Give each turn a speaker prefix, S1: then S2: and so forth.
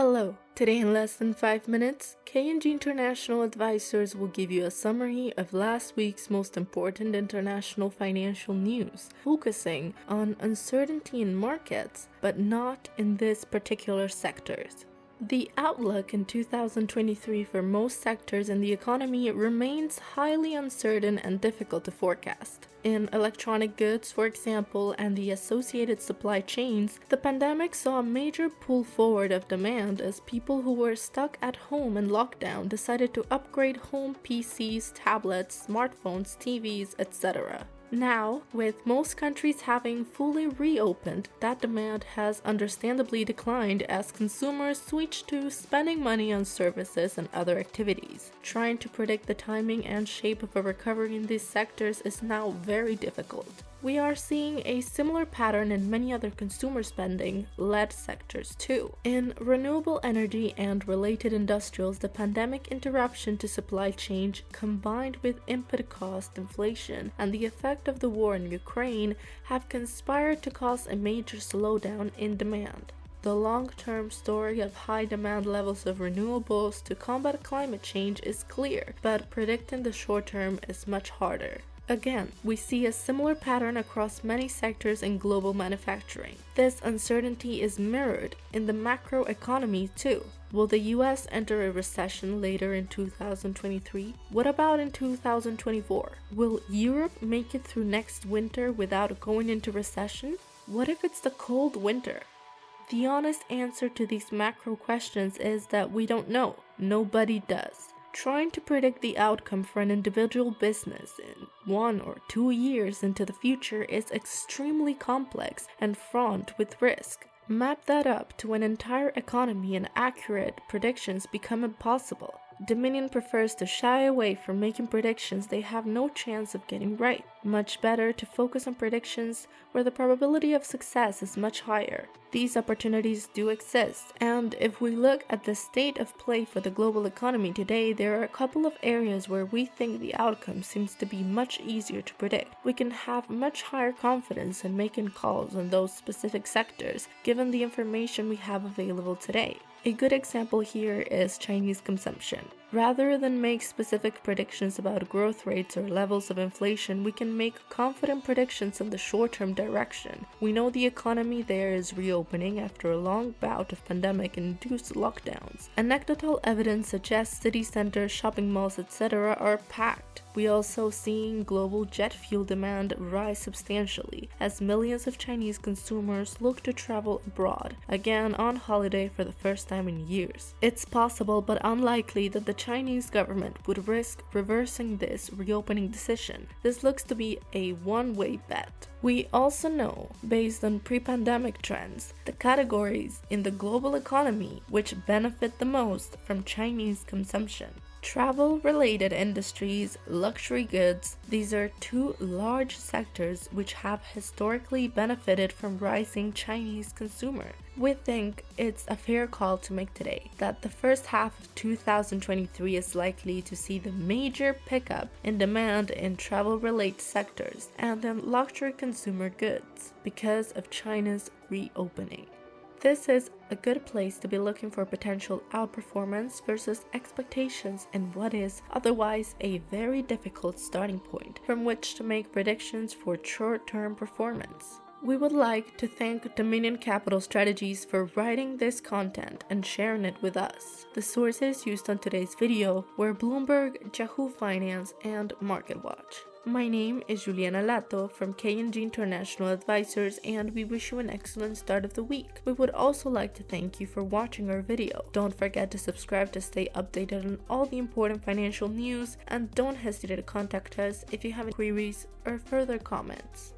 S1: Hello. Today in less than 5 minutes, K&G International Advisors will give you a summary of last week's most important international financial news, focusing on uncertainty in markets, but not in these particular sectors. The outlook in 2023 for most sectors in the economy remains highly uncertain and difficult to forecast. In electronic goods, for example, and the associated supply chains, the pandemic saw a major pull forward of demand as people who were stuck at home in lockdown decided to upgrade home PCs, tablets, smartphones, TVs, etc. Now, with most countries having fully reopened, that demand has understandably declined as consumers switch to spending money on services and other activities. Trying to predict the timing and shape of a recovery in these sectors is now very difficult. We are seeing a similar pattern in many other consumer spending-led sectors too. In renewable energy and related industrials, the pandemic interruption to supply chain combined with input cost inflation and the effect of the war in Ukraine have conspired to cause a major slowdown in demand. The long-term story of high demand levels of renewables to combat climate change is clear, but predicting the short term is much harder. Again, we see a similar pattern across many sectors in global manufacturing. This uncertainty is mirrored in the macro economy too. Will the US enter a recession later in 2023? What about in 2024? Will Europe make it through next winter without going into recession? What if it's the cold winter? The honest answer to these macro questions is that we don't know. Nobody does. Trying to predict the outcome for an individual business in 1 or 2 years into the future is extremely complex and fraught with risk. Map that up to an entire economy and accurate predictions become impossible. Dominion prefers to shy away from making predictions they have no chance of getting right. Much better to focus on predictions where the probability of success is much higher. These opportunities do exist, and if we look at the state of play for the global economy today, there are a couple of areas where we think the outcome seems to be much easier to predict. We can have much higher confidence in making calls on those specific sectors, given the information we have available today. A good example here is Chinese consumption. Rather than make specific predictions about growth rates or levels of inflation, we can make confident predictions in the short-term direction. We know the economy there is reopening after a long bout of pandemic-induced lockdowns. Anecdotal evidence suggests city centers, shopping malls, etc. are packed. We also seeing global jet fuel demand rise substantially as millions of Chinese consumers look to travel abroad, again on holiday for the first time in years. It's possible but unlikely that the Chinese government would risk reversing this reopening decision. This looks to be a one-way bet. We also know, based on pre-pandemic trends, the categories in the global economy which benefit the most from Chinese consumption. Travel-related industries, luxury goods, these are two large sectors which have historically benefited from rising Chinese consumer. We think it's a fair call to make today that the first half of 2023 is likely to see the major pickup in demand in travel-related sectors and in luxury consumer goods because of China's reopening. This is a good place to be looking for potential outperformance versus expectations in what is otherwise a very difficult starting point from which to make predictions for short-term performance. We would like to thank Dominion Capital Strategies for writing this content and sharing it with us. The sources used on today's video were Bloomberg, Yahoo Finance, and MarketWatch. My name is Juliana Lato from K&G International Advisors, and we wish you an excellent start of the week. We would also like to thank you for watching our video. Don't forget to subscribe to stay updated on all the important financial news, and don't hesitate to contact us if you have any queries or further comments.